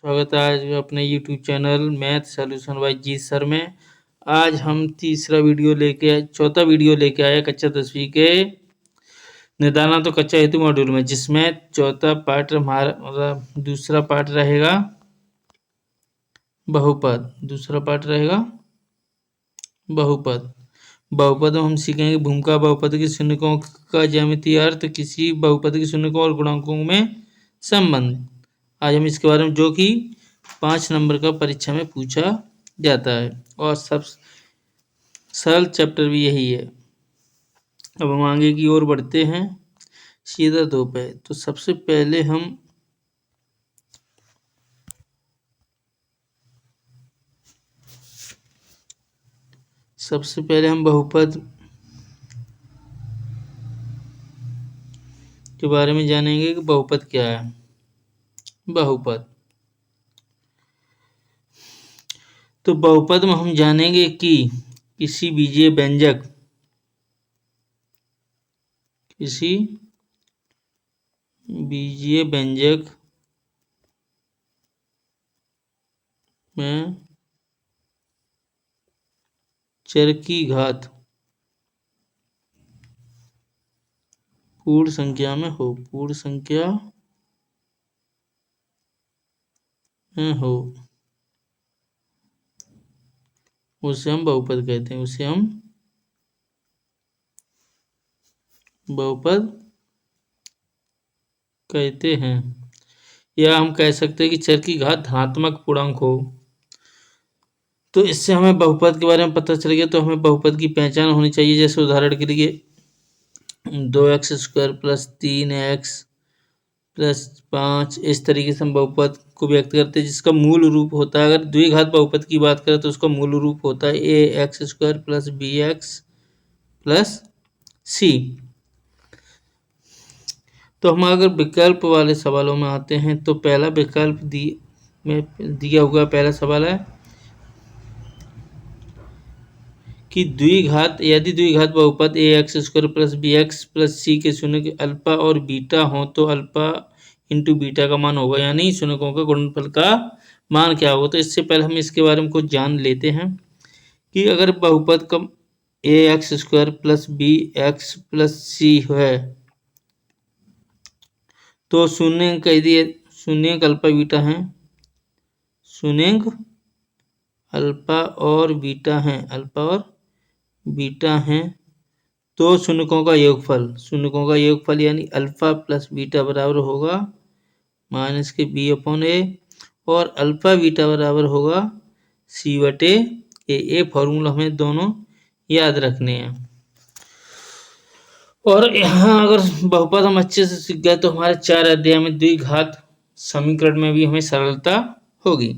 स्वागत है आज अपने YouTube channel math solution by G sir में। आज हम चौथा वीडियो लेके आए कक्षा 10वीं के निदाना तो कच्चा हेतु मॉड्यूल में, जिसमें चौथा पार्ट हमारा दूसरा पार्ट रहेगा बहुपद। दूसरा पार्ट रहेगा बहुपद। बहुपद में हम सीखेंगे भूमिका बहुपद के शून्यकों का ज्यामितीय अर्थ, किसी बहुपद के शून्यकों और गुणांकों में संबंध। आज हम इसके बारे में, जो कि 5 नंबर का परीक्षा में पूछा जाता है और सब सरल चैप्टर भी यही है। अब हम आगे की ओर बढ़ते हैं सीधा 2 पे। तो सबसे पहले हम बहुपद के बारे में जानेंगे कि बहुपद क्या है। बहुपद, तो बहुपद में हम जानेंगे कि किसी बीजीय व्यंजक में चर की घात पूर्ण संख्या में हो, उसे हम बहुपद कहते हैं। या हम कह सकते हैं कि चर की घात धनात्मक पूर्णांक हो। तो इससे हमें बहुपद के बारे में पता चल गया। तो हमें बहुपद की पहचान होनी चाहिए। जैसे उदाहरण के लिए 2x² + 3x + 5, इस तरीके से हम बहुपद को व्यक्त करते हैं, जिसका मूल रूप होता है, अगर द्विघात बहुपद की बात करें तो उसका मूल रूप होता है ax² + bx + c। तो हम अगर विकल्प वाले सवालों में आते हैं, तो पहला विकल्प दिया हुआ पहला सवाल है कि यदि द्विघात बहुपद ax² + bx + c के शून्य अल्फा और बीटा हो, तो अल्फा इंटू बीटा का मान होगा, यानी शून्यकों का गुणनफल का मान क्या होगा। तो इससे पहले हम इसके बारे में कुछ जान लेते हैं कि अगर बहुपद का ax² + bx + c है, तो शून्यंक अल्फा बीटा है, अल्फा और बीटा हैं, तो शून्यकों का योगफल यानी अल्फा प्लस बीटा बराबर होगा -b/a, और अल्फा बीटा बराबर होगा c/a। ये फॉर्मूला हमें दोनों याद रखने हैं। और यहाँ अगर बहुपद हम अच्छे से सीख गए, तो हमारे 4 अध्याय में द्विघात समीकरण में भी हमें सरलता होगी।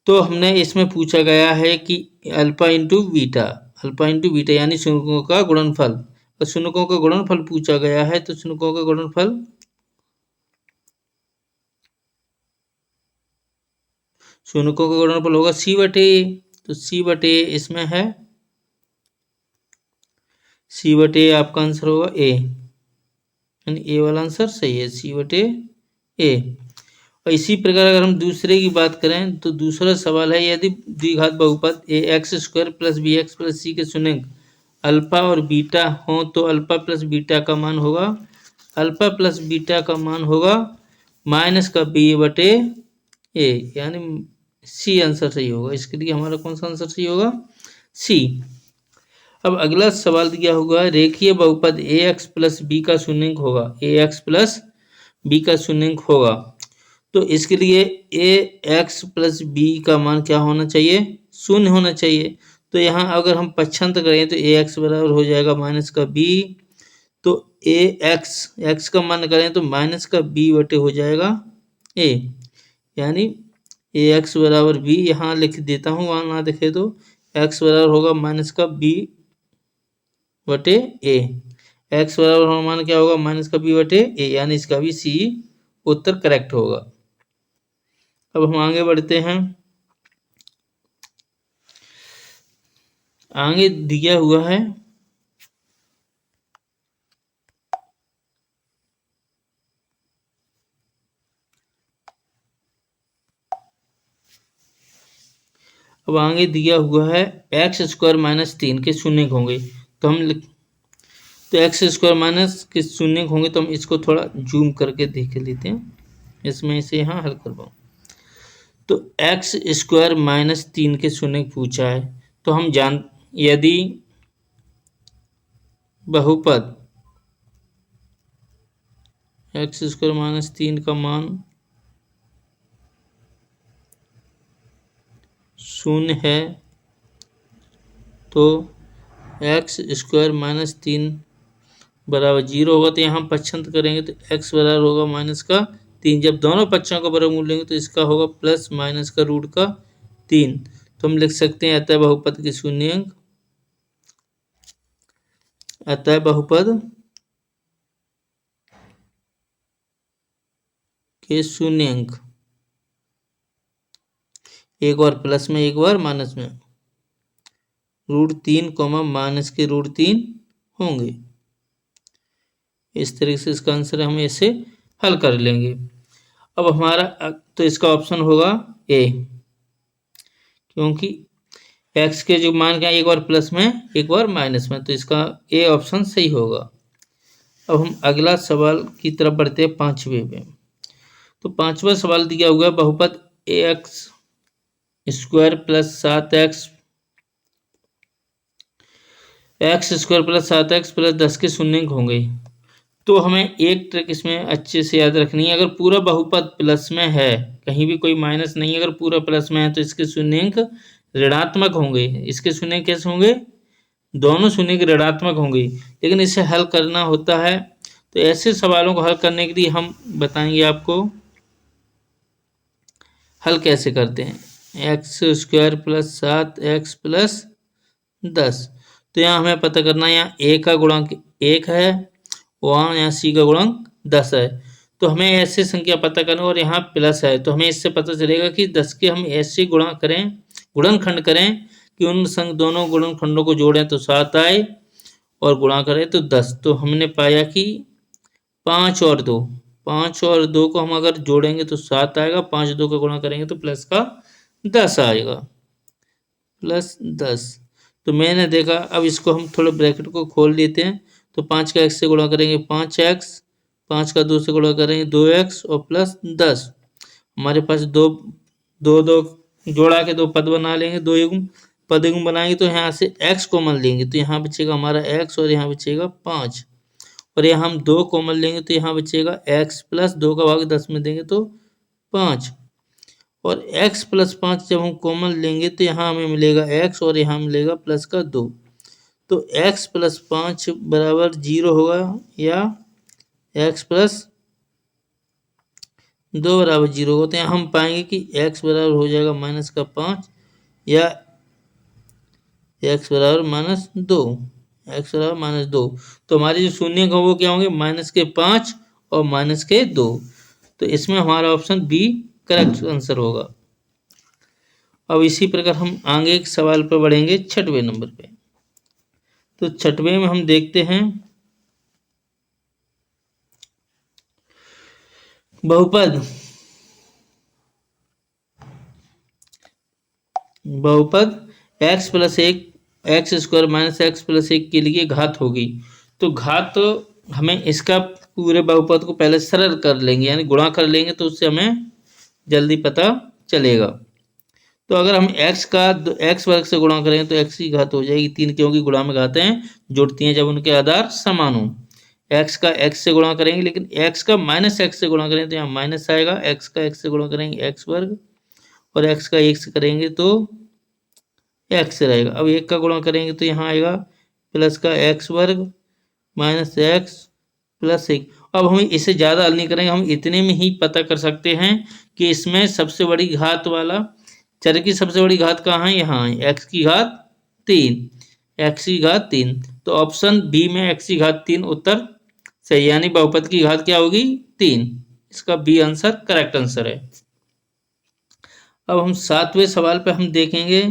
तो हमने इसमें पूछा गया है कि अल्फा इंटू बीटा यानी शून्यकों का गुणनफल। और शून्यकों का गुणनफल पूछा गया है, तो शून्यकों का गुणनफल होगा c/a। तो c/a इसमें है, c/a आपका आंसर होगा a, यानी ए वाला आंसर सही है, c/a। और इसी प्रकार अगर हम दूसरे की बात करें, तो दूसरा सवाल है, यदि द्विघात बहुपद ax² + bx + c के शून्यंक अल्फा और बीटा हो, तो अल्फा प्लस बीटा का मान होगा -b/a, यानी सी आंसर सही होगा। इसके लिए हमारा कौन सा आंसर सही होगा? सी। अब अगला सवाल दिया होगा, रेखीय बहुपद ax + b का शून्यंक होगा। तो इसके लिए ax + b का मान क्या होना चाहिए? 0 होना चाहिए। तो यहाँ अगर हम पक्षांतर करें, तो ax बराबर हो जाएगा -b। तो x का मान करें तो -b/, हो जाएगा a, यानी ax बराबर b। यहाँ लिख देता हूँ, वहाँ ना देखे तो x बराबर होगा -b/a। x बराबर होगा मान क्या होगा? -b/a, यानी इसका भी सी उत्तर करेक्ट होगा। अब हम आगे बढ़ते हैं। आगे दिया हुआ है अब आगे दिया हुआ है एक्स स्क्वायर माइनस 3 के शून्य होंगे, तो तो एक्स स्क्वायर माइनस के शून्य होंगे, तो हम इसको थोड़ा जूम करके देख लेते हैं, इसमें इसे यहाँ हल करवाऊँ। तो एक्स स्क्वायर माइनस 3 के शून्य पूछा है, तो हम यदि बहुपद एक्स स्क्वायर माइनस 3 का मान शून्य है, तो एक्स स्क्वायर माइनस 3 बराबर 0 होगा, तो यहाँ पक्षांतर करेंगे तो x बराबर होगा माइनस का 3। जब दोनों पक्षों का वर्गमूल लेंगे तो इसका होगा प्लस माइनस का रूट का 3। तो हम लिख सकते हैं अतः बहुपद के शून्यंक, अतः बहुपद के शून्यंक एक बार प्लस में एक बार माइनस में √3 माइनस के √3 होंगे। इस तरीके से इसका आंसर हम ऐसे हल कर लेंगे। अब हमारा तो इसका ऑप्शन होगा ए, क्योंकि x के जो मान क्या एक बार प्लस में एक बार माइनस में, तो इसका ए ऑप्शन सही होगा। अब हम अगला सवाल की तरफ बढ़ते हैं, पांचवें पे। तो पांचवा सवाल दिया हुआ है बहुपद ax square plus 7x plus 7x plus 10 के शून्य होंगे। तो हमें एक ट्रिक इसमें अच्छे से याद रखनी है, अगर पूरा बहुपद प्लस में है, कहीं भी कोई माइनस नहीं, अगर पूरा प्लस में है तो इसके शून्यंक ऋणात्मक होंगे। इसके शून्यंक कैसे होंगे? दोनों शून्यंक ऋणात्मक होंगे। लेकिन इसे हल करना होता है, तो ऐसे सवालों को हल करने के लिए हम बताएंगे आपको हल कैसे करते हैं। X square plus 7x plus 10, तो यहाँ हमें पता करना है, यहाँ a का गुणांक 1 है, वहाँ यहाँ c का गुणांक 10 है। तो हमें ऐसे संख्या पता करना, और यहाँ प्लस है, तो हमें इससे पता चलेगा कि 10 के हम ऐसे गुणनखंड करें कि उन दोनों गुणनखंडों को जोड़ें तो 7 आए, और गुणा करें तो 10। तो हमने पाया कि 5 और 2 को हम अगर जोड़ेंगे तो 7 आएगा, 5 2 का गुणा करेंगे तो प्लस का 10 आएगा, प्लस 10। तो मैंने देखा, अब इसको हम थोड़ा ब्रैकेट को खोल लेते हैं, तो 5 का x से गुणा करेंगे 5x, 5 का 2 से गुणा करेंगे 2x और प्लस 10। हमारे पास दो जोड़ा के दो पद बना लेंगे, पद युग्म बनाएंगे, तो यहाँ से x कॉमन लेंगे तो यहाँ बचेगा हमारा x और यहाँ बचेगा 5, और यहाँ हम 2 कॉमन लेंगे तो यहाँ बचेगा x प्लस 2 का भाग 10 में देंगे तो 5, और x प्लस 5 जब हम कॉमन लेंगे तो यहाँ हमें मिलेगा x और यहाँ मिलेगा प्लस का 2। तो x प्लस 5 बराबर 0 होगा, या x प्लस 2 बराबर 0 होगा। तो यहाँ हम पाएंगे कि x बराबर हो जाएगा माइनस का 5, या x बराबर माइनस 2, x बराबर माइनस 2। तो हमारे जो शून्य हैं वो क्या होंगे? माइनस के 5 और माइनस के 2। तो इसमें हमारा ऑप्शन बी करेक्ट आंसर होगा। अब इसी प्रकार हम आगे एक सवाल पर बढ़ेंगे, 6वें नंबर पे। तो 6वें में हम देखते हैं बहुपद x plus 1 x square minus x plus 1 के लिए घात होगी। तो घात हमें इसका पूरे बहुपद को पहले सरल कर लेंगे, यानी गुणा कर लेंगे, तो उससे हमें जल्दी पता चलेगा। तो अगर हम x वर्ग से गुणा करें तो x की घात हो जाएगी 3, क्योंकि गुणा में घातें जुड़ती हैं जब उनके आधार समान हो। x का x से गुणा करेंगे, लेकिन x का माइनस x से गुणा करें तो यहाँ माइनस आएगा, x का x से गुणा करेंगे x वर्ग, और x का 1 से करेंगे तो x रहेगा। अब 1 का गुणा करेंगे तो यहाँ आएगा प्लस का x वर्ग माइनस x प्लस 1। अब हम इसे ज़्यादा हल नहीं करेंगे, हम इतने में ही पता कर सकते हैं कि इसमें सबसे बड़ी घात वाला चर की सबसे बड़ी घात कहाँ है? यहाँ है, x की घात 3, x की घात 3। तो ऑप्शन बी में x की घात 3 उत्तर सही, यानी बहुपद की घात क्या होगी? 3। इसका बी आंसर करेक्ट आंसर है। अब हम 7वें सवाल पे हम देखेंगे।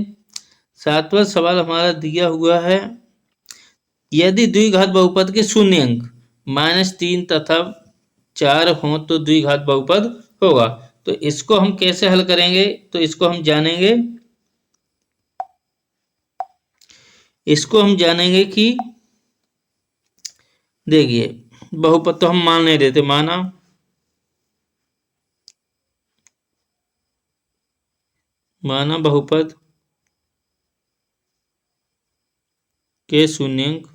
7वां सवाल हमारा दिया हुआ है, यदि द्विघात बहुपद के शून्यंक -3 तथा 4 हों तो द्विघात बहुपद होगा। तो इसको हम कैसे हल करेंगे? तो इसको हम जानेंगे इसको हम जानेंगे कि देखिए बहुपद तो हम मान नहीं देते, माना बहुपद के शून्यंक,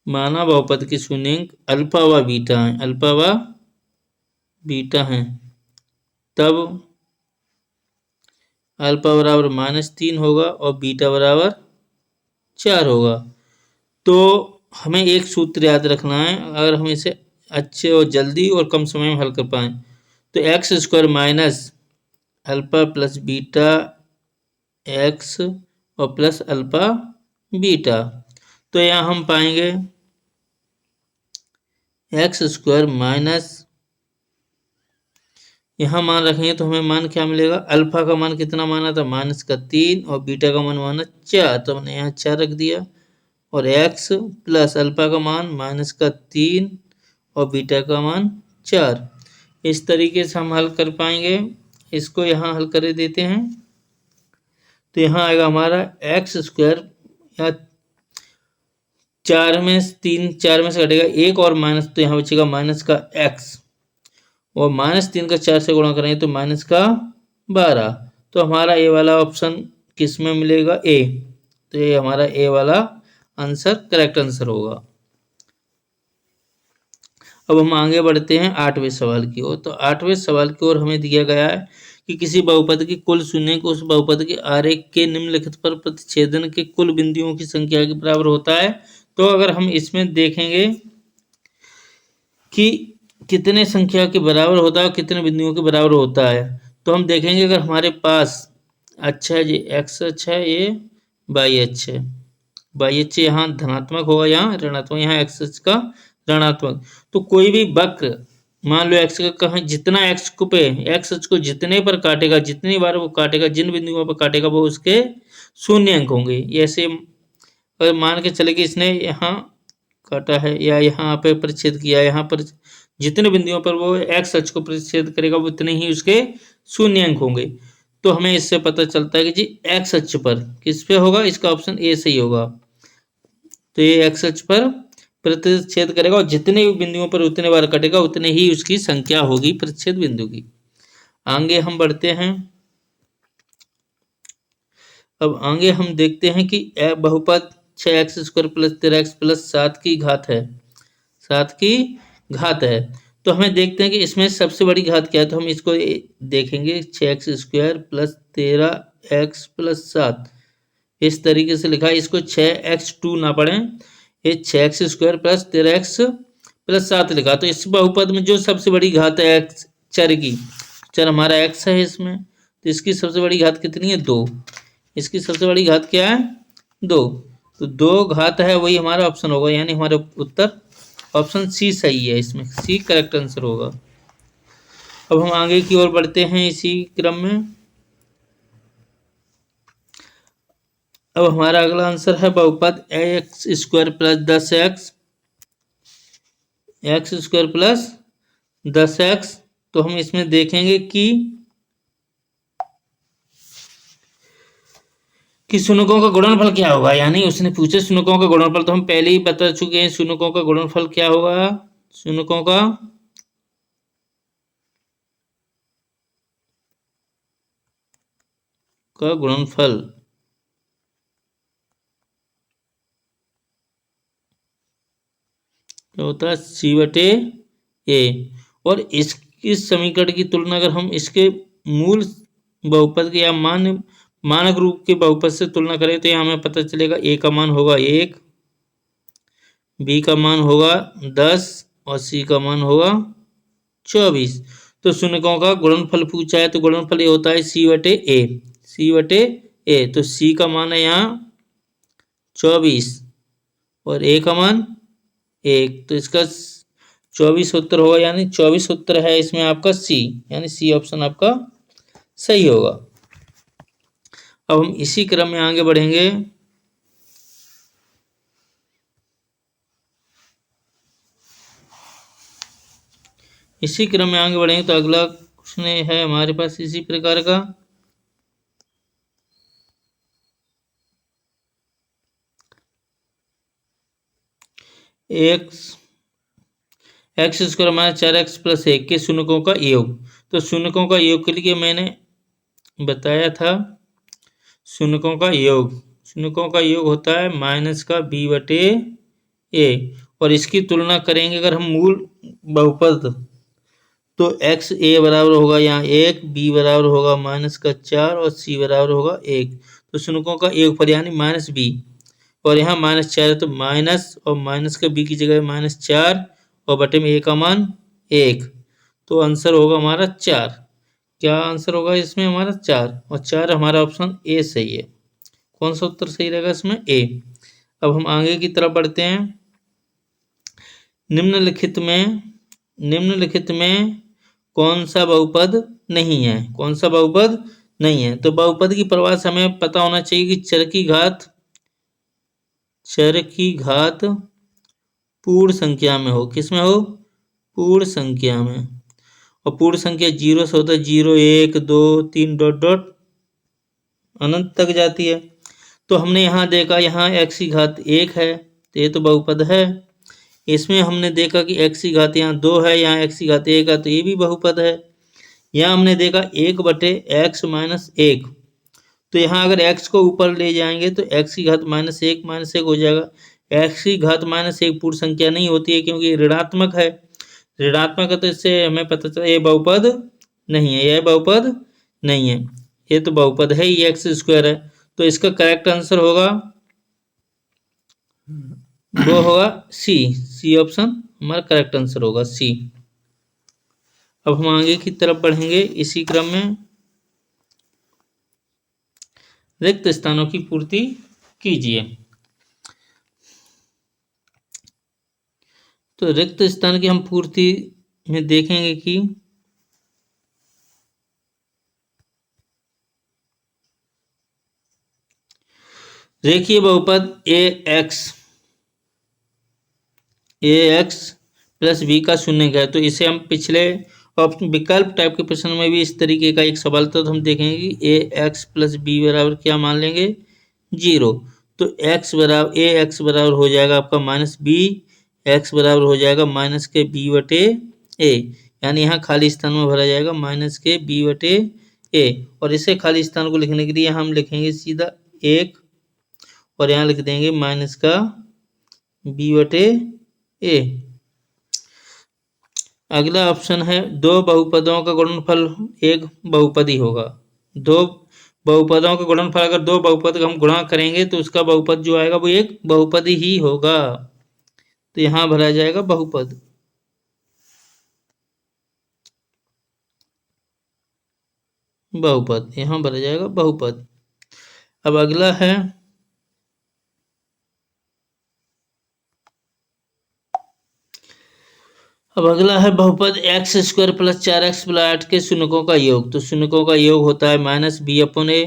माना बहुपद के शून्यंक अल्फा व बीटा है, अल्फा व बीटा है, तब अल्फा बराबर -3 होगा और बीटा बराबर 4 होगा। तो हमें एक सूत्र याद रखना है, अगर हम इसे अच्छे और जल्दी और कम समय में हल कर पाए तो x square minus alpha plus beta x और प्लस अल्फा बीटा। तो यहाँ हम पाएंगे एक्स स्क्वायर माइनस, यहाँ मान रखेंगे तो हमें मान क्या मिलेगा, अल्फा का मान कितना माना था -3 और बीटा का मान माना 4, तो हमने यहाँ 4 रख दिया और x प्लस अल्फा का मान -3 और बीटा का मान 4। इस तरीके से हम हल कर पाएंगे। इसको यहाँ हल कर देते हैं तो यहाँ आएगा हमारा एक्स स्क्वायर, या 4 में से घटेगा 1 और माइनस, तो यहाँ बचेगा माइनस का x और -3 का 4 से गुणा करेंगे तो -12। तो हमारा ए वाला ऑप्शन किस में मिलेगा, ए। तो ये हमारा ए वाला आंसर करेक्ट आंसर होगा। अब हम आगे बढ़ते हैं 8वें सवाल की ओर। तो 8वें सवाल की ओर हमें दिया गया है कि किसी बहुपद की कुल शून्यंक उस बहुपद के आरेख के निम्नलिखित पर प्रतिच्छेदन के कुल बिंदुओं की संख्या के बराबर होता है। तो अगर हम इसमें देखेंगे कि कितने संख्या के बराबर होता है, कितने बिंदुओं के बराबर होता है, तो हम देखेंगे अगर हमारे पास अच्छा है, ये एक्स अच्छा है, ये वाई अच्छा है, वाई अच्छा यहाँ धनात्मक होगा, यहाँ ऋणात्मक, यहाँ एक्स अक्ष का ऋणात्मक। तो कोई भी वक्र मान लो एक्स का कहाँ, जितना एक्स को पे एक्स अक्ष को जितने पर काटेगा, जितनी बार वो काटेगा, जिन बिंदुओं पर काटेगा वो उसके शून्य अंक होंगे। ऐसे अगर मान के चले कि इसने यहाँ काटा है या यहाँ पे परिच्छेद किया, यहाँ पर जितने बिंदुओं पर वो एक्स अक्ष को परिच्छेद करेगा उतने ही उसके शून्य अंक होंगे। तो हमें इससे पता चलता है कि जी एक्स अक्ष पर किस पे होगा, इसका ऑप्शन ए सही होगा। तो ये एक्स अक्ष पर प्रतिच्छेद करेगा और जितने बिंदुओं पर उतने बार कटेगा उतने ही उसकी संख्या होगी प्रतिच्छेद बिंदु की। आगे हम बढ़ते हैं। अब आगे हम देखते हैं कि बहुपद 6x² + 13x + 7 की घात है, 7 की घात है। तो हमें देखते हैं कि इसमें सबसे बड़ी घात क्या है, तो हम इसको देखेंगे 6x² + 13x + 7 इस तरीके से लिखा है। इसको 6x2 ना पढ़ें, ये 6x² + 13x + 7 लिखा। तो इस बहुपद में जो सबसे बड़ी घात है x चर की, चर हमारा x है इसमें, तो इसकी सबसे बड़ी घात कितनी है, 2। इसकी सबसे बड़ी घात क्या है, 2। तो 2 घात है, वही हमारा ऑप्शन होगा, यानी हमारा उत्तर ऑप्शन सी सही है, इसमें सी करेक्ट आंसर होगा। अब हम आगे की ओर बढ़ते हैं इसी क्रम में। अब हमारा अगला आंसर है बहुपद x² + 10x, x² + 10x। तो हम इसमें देखेंगे कि शून्यकों का गुणनफल क्या होगा, यानी उसने पूछे शून्यकों का गुणनफल, तो हम पहले ही बता चुके हैं शून्यकों का गुणनफल क्या होगा। शून्यकों का गुणनफल क्या होता है, c/a। और इस समीकरण की तुलना अगर हम इसके मूल बहुपद के या मानक रूप के बहुपद से तुलना करें तो यहाँ हमें पता चलेगा a का मान होगा 1, b का मान होगा 10 और c का मान होगा 24। तो शून्यकों का गुणनफल पूछा है, तो गुणनफल ये होता है c/a, c/a। तो c का मान है यहाँ 24 और a का मान 1, तो इसका 24 उत्तर होगा, यानी 24 उत्तर है इसमें आपका सी, यानी सी ऑप्शन आपका सही होगा। अब हम इसी क्रम में आगे बढ़ेंगे। इसी क्रम में आगे बढ़ेंगे तो अगला क्वेश्चन है हमारे पास इसी प्रकार का। X square minus 4x plus 1 के शून्यकों का योग। तो शून्यकों का योग के लिए मैंने बताया था शून्यकों का योग होता है माइनस का b बटे a। और इसकी तुलना करेंगे अगर हम मूल बहुपद तो x a बराबर होगा यहाँ 1, b बराबर होगा माइनस का 4 और c बराबर होगा 1। तो शून्यकों का योगफल यानी माइनस b, और यहाँ माइनस 4 है तो माइनस और माइनस का b की जगह माइनस 4 और बटे में a का मान 1। तो आंसर होगा हमारा 4। क्या आंसर होगा इसमें हमारा 4, और 4 हमारा ऑप्शन ए सही है। कौन सा उत्तर सही रहेगा इसमें? ए। अब हम आगे की तरफ बढ़ते हैं। निम्नलिखित में कौन सा बहुपद नहीं है? कौन सा बहुपद नहीं है? तो बहुपद की परिभाषा हमें पता होना चाहिए कि चर की घात पूर्ण संख्या में हो। किस में हो? पूर्ण संख्या में। और पूर्ण संख्या 0 से होता है 0, 1, 2, 3 डॉट डॉट अनंत तक जाती है। तो हमने यहाँ देखा यहाँ x की घात 1 है तो ये तो बहुपद है। इसमें हमने देखा कि x की घात यहाँ 2 है, यहाँ x की घात 1 है तो ये भी बहुपद है। यहाँ हमने देखा 1 बटे x माइनस 1, तो यहाँ अगर x को ऊपर ले जाएंगे तो x की घात माइनस 1 हो जाएगा। x की घात माइनस 1 पूर्ण संख्या नहीं होती है क्योंकि ऋणात्मक है। ऋणात्मक है तो इससे हमें पता चला ये बहुपद नहीं है, यह बहुपद नहीं है। ये तो बहुपद है ही, एक्स स्क्वायर है। तो इसका करेक्ट आंसर होगा वो होगा सी ऑप्शन हमारा करेक्ट आंसर होगा सी। अब हम आगे की तरफ बढ़ेंगे। इसी क्रम में रिक्त स्थानों की पूर्ति कीजिए। तो रिक्त स्थान की हम पूर्ति में देखेंगे कि रेखीय बहुपद ax प्लस बी का शून्य है। तो इसे हम पिछले विकल्प टाइप के प्रश्न में भी इस तरीके का एक सवाल था, तो हम देखेंगे कि ax प्लस बी बराबर क्या मान लेंगे? 0। तो ax बराबर हो जाएगा आपका माइनस बी, एक्स बराबर हो जाएगा माइनस के बी बटे ए, यानी यहाँ खाली स्थान में भरा जाएगा माइनस के बी बटे ए। और इसे खाली स्थान को लिखने के लिए हम लिखेंगे सीधा 1 और यहाँ लिख देंगे माइनस का बी बटे ए। अगला ऑप्शन है दो बहुपदों का गुणनफल एक बहुपदी होगा। दो बहुपदों का गुणनफल, अगर दो बहुपद का हम गुणा करेंगे तो उसका बहुपद जो आएगा वो एक बहुपदी ही होगा। तो यहाँ भरा जाएगा बहुपद। यहाँ भरा जाएगा बहुपद। अब अगला है बहुपद x square plus 4x plus 8 के शून्यकों का योग। तो शून्यकों का योग होता है माइनस बी अपन ए।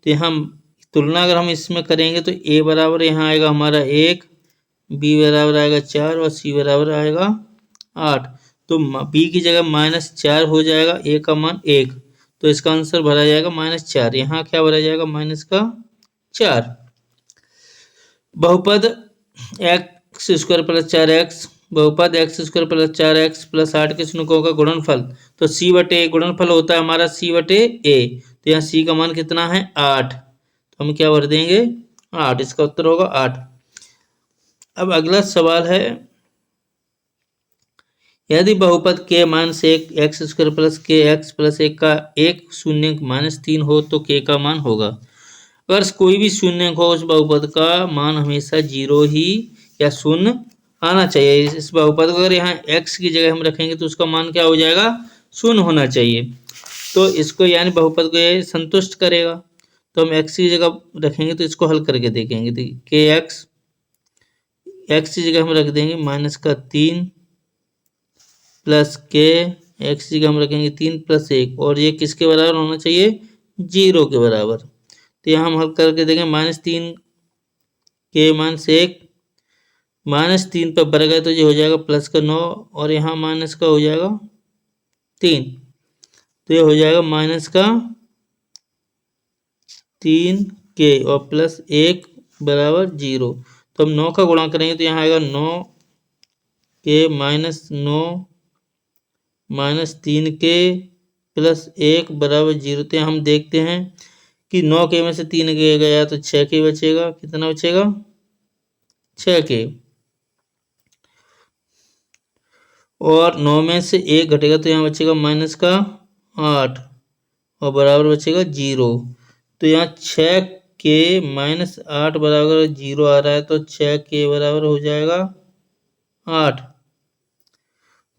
तो यहाँ तुलना अगर हम इसमें करेंगे तो a बराबर यहाँ आएगा हमारा 1, b बराबर आएगा 4 और c बराबर आएगा 8। तो b की जगह -4 हो जाएगा, a का मान 1। तो इसका आंसर भरा जाएगा -4। यहाँ क्या भरा जाएगा? माइनस का 4। बहुपद एक्स स्क्वायर प्लस 4x, बहुपद x square plus 4x plus 8 के शून्यकों का गुणनफल। तो c बटे गुणनफल होता है हमारा c बटे a। तो यहाँ c का मान कितना है? 8। तो हम क्या भर देंगे? 8। इसका उत्तर होगा 8। अब अगला सवाल है यदि बहुपद के मान से एक्स स्क्वायर प्लस के एक्स प्लस 1 का एक शून्य -3 हो तो k का मान होगा। अगर कोई भी शून्य हो उस बहुपद का मान हमेशा 0 ही या शून्य आना चाहिए। इस बहुपद को अगर यहाँ x की जगह हम रखेंगे तो उसका मान क्या हो जाएगा? शून्य होना चाहिए। तो इसको यानी बहुपद को ये संतुष्ट करेगा। तो हम x की जगह रखेंगे तो इसको हल करके देखेंगे। तो के एक्स की जगह हम रख देंगे -3 प्लस के एक्स की जगह हम रखेंगे 3 प्लस 1, और ये किसके बराबर होना चाहिए? 0 के बराबर। तो यहाँ हम हल करके देखें -3 के मान से 1 -3 पर बढ़ गए तो ये हो जाएगा प्लस का 9 और यहाँ माइनस का हो जाएगा 3। तो ये हो जाएगा माइनस का 3 के और प्लस 1 बराबर 0। तो हम 9 का गुणा करेंगे तो यहाँ आएगा 9 के माइनस 9 माइनस 3 के प्लस 1 बराबर 0। तो हम देखते हैं कि 9 के में से 3 गया तो 6 के बचेगा। कितना बचेगा? 6 के। और 9 में से 1 घटेगा तो यहाँ बचेगा माइनस का 8 और बराबर बचेगा 0। तो यहाँ 6 के माइनस 8 बराबर 0 आ रहा है, तो 6 के बराबर हो जाएगा 8।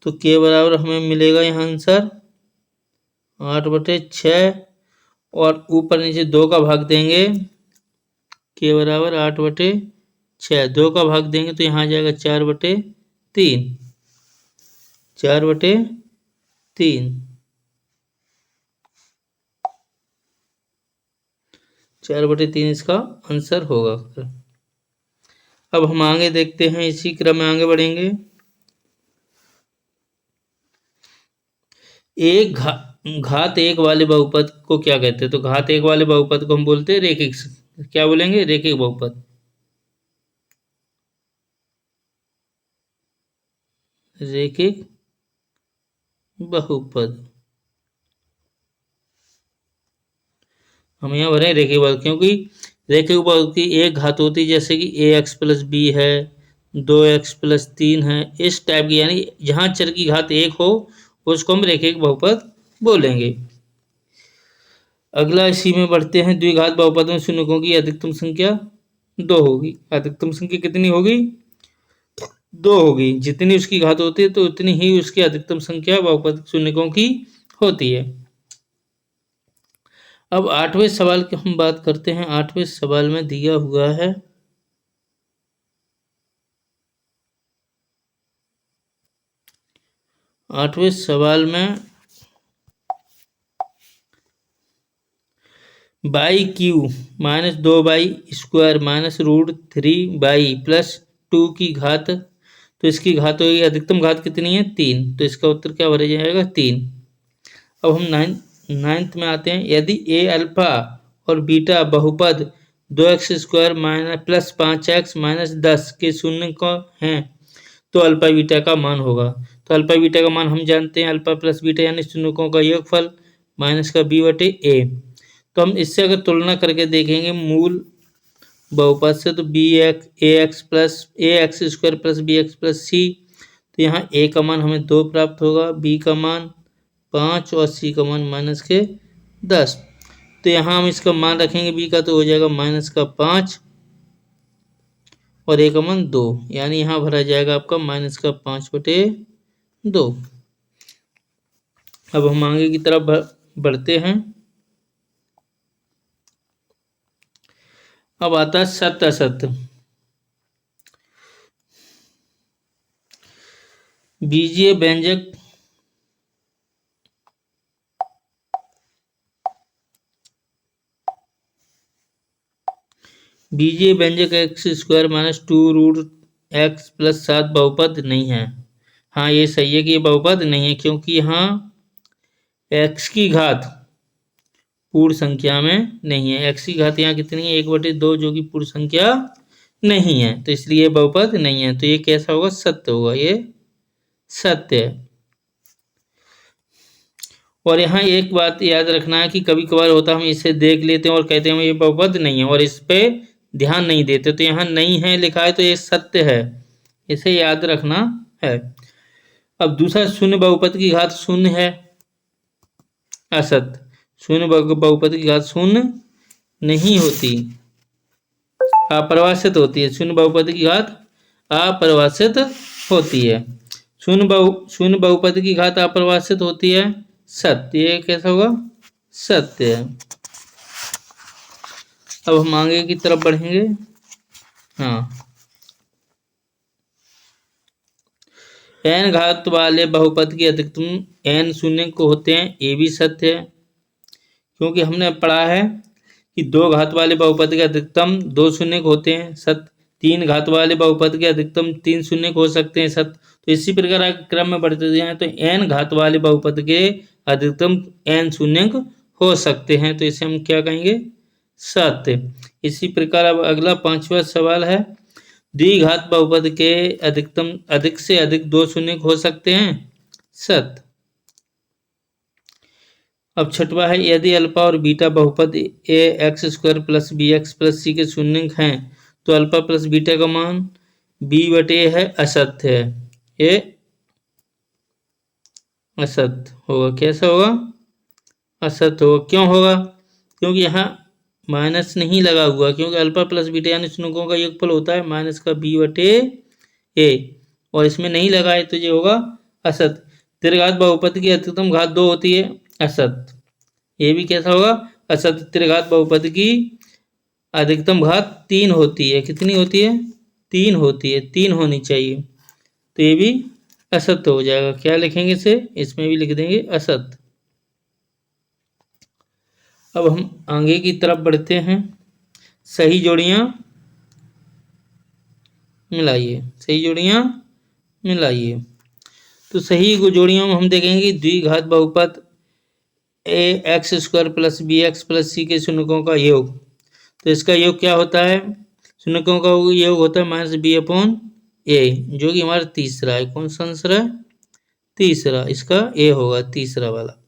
तो के बराबर हमें मिलेगा यहाँ आंसर 8/6 और ऊपर नीचे 2 का भाग देंगे। के बराबर 8/6, 2 का भाग देंगे तो यहाँ आ जाएगा 4/3, 4/3, 4/3 इसका आंसर होगा। अब हम आगे देखते हैं, इसी क्रम में आगे बढ़ेंगे। एक घात एक वाले बहुपद को क्या कहते हैं? तो घात एक वाले बहुपद को हम बोलते हैं रेखिक। क्या बोलेंगे? रेखिक बहुपद। रेखिक बहुपद हम यहाँ भरे रेखिक बहुपद, क्योंकि रेखिक बहुपद की एक घात होती है, जैसे कि ax + b है, 2x + 3 है, इस टाइप की, यानी जहाँ चर की घात एक हो उसको हम रेखिक बहुपद बोलेंगे। अगला इसी में बढ़ते हैं। द्विघात बहुपद में शून्यकों की अधिकतम संख्या 2 होगी। अधिकतम संख्या कितनी होगी? 2 होगी। जितनी उसकी घात होती है तो उतनी ही उसकी अधिकतम संख्या बहुपद शून्यकों की होती है। अब 8वें सवाल की हम बात करते हैं। 8वें सवाल में दिया हुआ है, आठवें सवाल में by Q minus 2y² minus √3y + 2 की घात, तो इसकी घात होगी, अधिकतम घात कितनी है? 3। तो इसका उत्तर क्या भरा जाएगा? 3। अब हम नाइन्थ में आते हैं। यदि a अल्फा और बीटा बहुपद 2x² + 5x - 10 के शून्य का हैं तो अल्फा बीटा का मान होगा। तो अल्फा बीटा का मान हम जानते हैं, अल्फा प्लस बीटा यानी शून्यकों का योगफल माइनस का b/a। तो हम इससे अगर तुलना करके देखेंगे मूल बहुपद से, तो ax + bx + c, तो यहाँ a का मान हमें 2 प्राप्त होगा, b का मान 5 और c का मान -10। तो यहाँ हम इसका मान रखेंगे b का, तो हो जाएगा -5 और a का मान 2, यानी यहाँ भरा जाएगा आपका -5/2। अब हम आगे की तरफ बढ़ते हैं। अब आता है सत्य असत्य। बीजीय व्यंजक x² - 2√x + 7 बहुपद नहीं है। हाँ, ये सही है कि ये बहुपद नहीं है, क्योंकि यहाँ x की घात पूर्ण संख्या में नहीं है। x की घात यहाँ कितनी है? 1/2, जो कि पूर्ण संख्या नहीं है, तो इसलिए ये बहुपद नहीं है। तो ये कैसा होगा? सत्य होगा, ये सत्य है। और यहाँ एक बात याद रखना है कि कभी कभार होता है हम इसे देख लेते हैं और कहते हैं ये बहुपद नहीं है और इस पे ध्यान नहीं देते, तो यहाँ नहीं है लिखा है तो ये सत्य है, इसे याद रखना है। अब दूसरा, शून्य बहुपद की घात शून्य है, असत्य। शून्य बहुपद की घात शून्य नहीं होती, अपरिभाषित होती है। शून्य बहुपद की घात अपरिभाषित होती है। शून्य बहुपद की घात अपरिभाषित होती है, सत्य। ये कैसा होगा? सत्य है। अब हम आगे की तरफ बढ़ेंगे। हाँ, n घात वाले बहुपद की अधिकतम n शून्य को होते हैं, ये भी सत्य है, क्योंकि हमने पढ़ा है कि 2 घात वाले बहुपद के अधिकतम 2 शून्य होते हैं, सत्य। 3 घात वाले बहुपद के अधिकतम 3 शून्य हो सकते हैं, सत्य। तो इसी प्रकार क्रम में बढ़ते जाएं तो n घात वाले बहुपद के अधिकतम n शून्य हो सकते हैं, तो इसे हम क्या कहेंगे? सत्य। इसी प्रकार अब अगला 5वां सवाल है। द्विघात बहुपद के अधिक से अधिक दो शून्य हो सकते हैं, सत्य। अब छठवा है, यदि अल्फा और बीटा बहुपद A X square plus B X plus C के शून्यक हैं तो अल्फा प्लस बीटा का मान बी बटे है असत्य है। ये असत्य होगा। कैसा होगा? असत्य होगा। क्यों होगा? क्योंकि यहाँ माइनस नहीं लगा हुआ, क्योंकि अल्फा प्लस बीटा यानी शून्यकों का योगफल होता है माइनस का बी बटे ए, और इसमें नहीं लगा है तो ये होगा असत्य। त्रिघात बहुपद की अधिकतम घात 2 होती है, असत्य। ये भी कैसा होगा? असत्य। त्रिघात बहुपद की अधिकतम घात 3 होती है। कितनी होती है? 3 होती है, 3 होनी चाहिए, तो ये भी असत्य हो जाएगा। क्या लिखेंगे इसे? इसमें भी लिख देंगे असत्य। अब हम आगे की तरफ बढ़ते हैं। सही जोड़ियां मिलाइए, सही जोड़ियां मिलाइए। तो सही जोड़ियों में हम देखेंगे द्विघात बहुपद A X square plus B X plus C के शून्यकों का योग। तो इसका योग क्या होता है? शून्यकों का योग होता है माइनस बी अपॉन ए, जो कि हमारा तीसरा है। कौन सा आंसर है? तीसरा। इसका ए होगा, तीसरा वाला।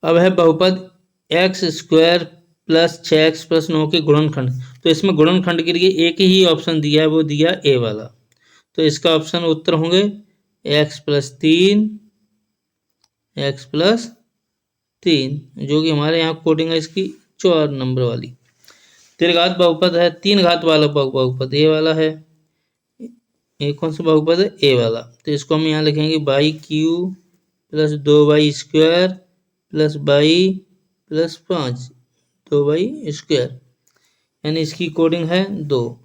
अब है बहुपद x square plus 6x plus 9 के गुणनखंड। तो इसमें गुणनखंड के लिए एक ही ऑप्शन दिया है, वो दिया ए वाला। तो इसका ऑप्शन उत्तर होंगे x प्लस 3, x प्लस 3, जो कि हमारे यहाँ कोडिंग है इसकी 4 नंबर वाली। त्रिघात बहुपद है, 3 घात वाला बहुपद ए वाला है। ये कौन सा बहुपद है? ए वाला। तो इसको हम यहाँ लिखेंगे by Q plus 2y square plus by plus 5, 2y square, यानी इसकी कोडिंग है 2।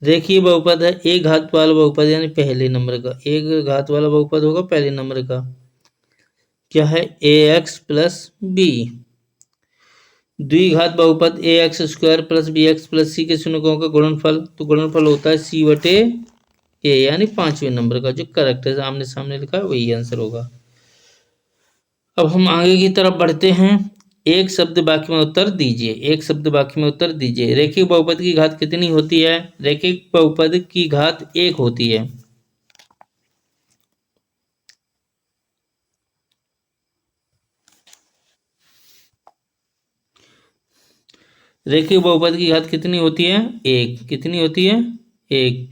रेखीय बहुपद है, एक घात वाला बहुपद यानी पहले नंबर का, एक घात वाला बहुपद होगा पहले नंबर का। क्या है? A X plus B. द्विघात बहुपद A X square plus B X plus C के शून्यकों का गुणनफल। तो गुणनफल होता है सी बटे ए, यानी 5वें नंबर का। जो करेक्ट है, आमने सामने लिखा है वही आंसर होगा। अब हम आगे की तरफ बढ़ते हैं। एक शब्द वाक्य में उत्तर दीजिए, एक शब्द वाक्य में उत्तर दीजिए। रेखिक बहुपद की घात कितनी होती है? रेखिक बहुपद की घात 1 होती है। रेखिक बहुपद की घात कितनी होती है? 1। कितनी होती है? 1।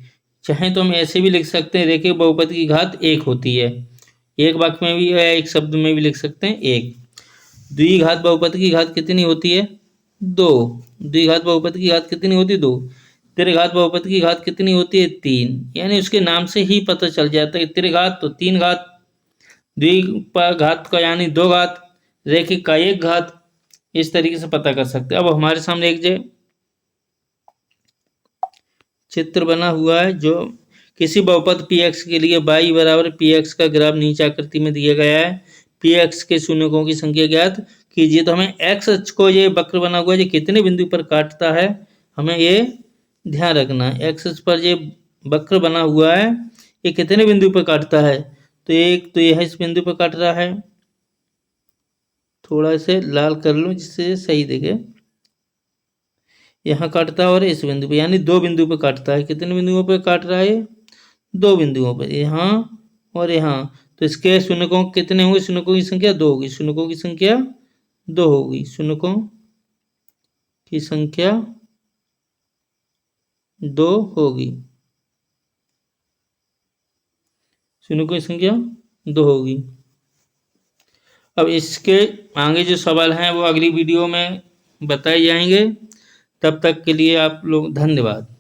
चाहे तो हम ऐसे भी लिख सकते हैं, रेखिक बहुपद की घात 1 होती है। एक वाक्य में भी या एक शब्द में भी लिख सकते हैं 1। द्विघात बहुपद की घात कितनी होती है? 2। द्विघात बहुपद की घात कितनी होती है? 2। त्रिघात बहुपद की घात कितनी होती है? 3। यानी उसके नाम से ही पता चल जाता है त्रिघात तो 3 घात, द्विघात का यानी 2 घात, रेखिक का 1 घात। इस तरीके से पता कर सकते हैं। अब हमारे सामने एक चित्र बना हुआ है, जो किसी बहुपद px के लिए y बराबर px का ग्राफ नीचे आकृति में दिया गया है। px के शून्यकों की संख्या ज्ञात कीजिए। तो हमें x अक्ष को ये वक्र बना हुआ है, ये कितने बिंदु पर काटता है, हमें ये ध्यान रखना है। x अक्ष पर ये वक्र बना हुआ है, ये कितने बिंदु पर काटता है? तो एक तो यह इस बिंदु पर काट रहा है, थोड़ा इसे लाल कर लो जिससे सही दिखे। यहाँ काटता है और इस बिंदु पे, यानी 2 बिंदु पे काटता है। कितने बिंदुओं पे काट रहा है? 2 बिंदुओं पर, यहाँ और यहाँ। तो इसके शून्यकों कितने होंगे? शून्यकों की संख्या 2 होगी। शून्यकों की संख्या 2 होगी। शून्यकों की संख्या 2 होगी। शून्यकों की संख्या 2 होगी। अब इसके आगे जो सवाल हैं वो अगली वीडियो में बताए जाएंगे। तब तक के लिए आप लोग धन्यवाद।